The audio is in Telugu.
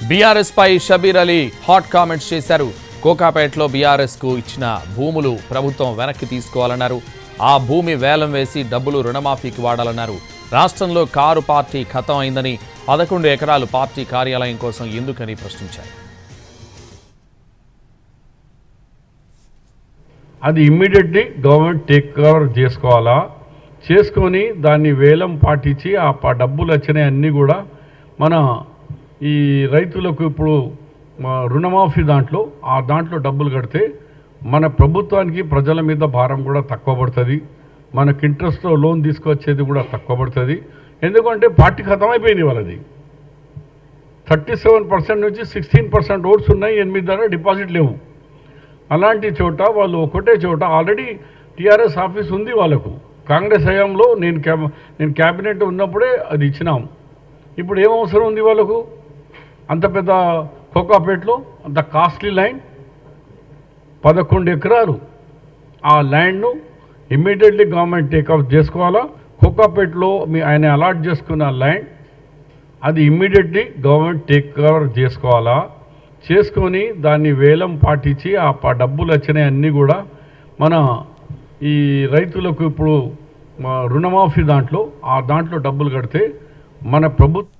బీఆర్ఎస్ పై షబీర్ అలీ హాట్ కామెంట్స్ చేశారు. కోకాపేటలో బీఆర్ఎస్ కు ఇచ్చిన భూములు ప్రభుత్వం వెనక్కి తీసుకోవాలన్నారు. ఆ భూమి వేలం వేసి డబ్బులు రుణమాఫీకి వాడాలన్నారు. రాష్ట్రంలో కారు పార్టీ ఖతం అయిందని 11 ఎకరాలు పార్టీ కార్యాలయం కోసం ఎందుకని ప్రశ్నించారు. అది ఇమ్మీడియట్లీ గవర్నమెంట్ టేక్ ఓవర్ చేసుకోవాలా, చేసుకొని దాన్ని వేలం పాటించి ఆ డబ్బులు వచ్చినాయి అన్నీ కూడా మన ఈ రైతులకు ఇప్పుడు రుణమాఫీ దాంట్లో డబ్బులు కడితే మన ప్రభుత్వానికి ప్రజల మీద భారం కూడా తక్కువ పడుతుంది. మనకి ఇంట్రెస్ట్తో లోన్ తీసుకొచ్చేది కూడా తక్కువ పడుతుంది. ఎందుకంటే పార్టీ ఖతం అయిపోయింది వాళ్ళది. 37% నుంచి 16% ఓట్స్ ఉన్నాయి, 8 ద్వారా డిపాజిట్ లేవు. అలాంటి చోట వాళ్ళు ఒకటే చోట ఆల్రెడీ టీఆర్ఎస్ ఆఫీస్ ఉంది వాళ్ళకు. కాంగ్రెస్ హయాంలో నేను క్యాబినెట్ ఉన్నప్పుడే అది ఇచ్చినాం. ఇప్పుడు ఏం అవసరం ఉంది వాళ్ళకు? అంత పెద్ద కోకాపేటలో అంత కాస్ట్లీ ల్యాండ్ 11 ఎకరాలు. ఆ ల్యాండ్ను ఇమ్మీడియట్లీ గవర్నమెంట్ టేక్అప్ చేసుకోవాలా. కోకాపేటలో ఆయన అలాట్ చేసుకున్న ల్యాండ్ అది ఇమ్మీడియట్లీ గవర్నమెంట్ టేక్ ఓవర్ చేసుకోవాలా, చేసుకొని దాన్ని వేలం పాటించి ఆ డబ్బులు వచ్చినాయి అన్నీ కూడా మన ఈ రైతులకు ఇప్పుడు రుణమాఫీ దాంట్లో డబ్బులు కడితే మన ప్రభుత్వం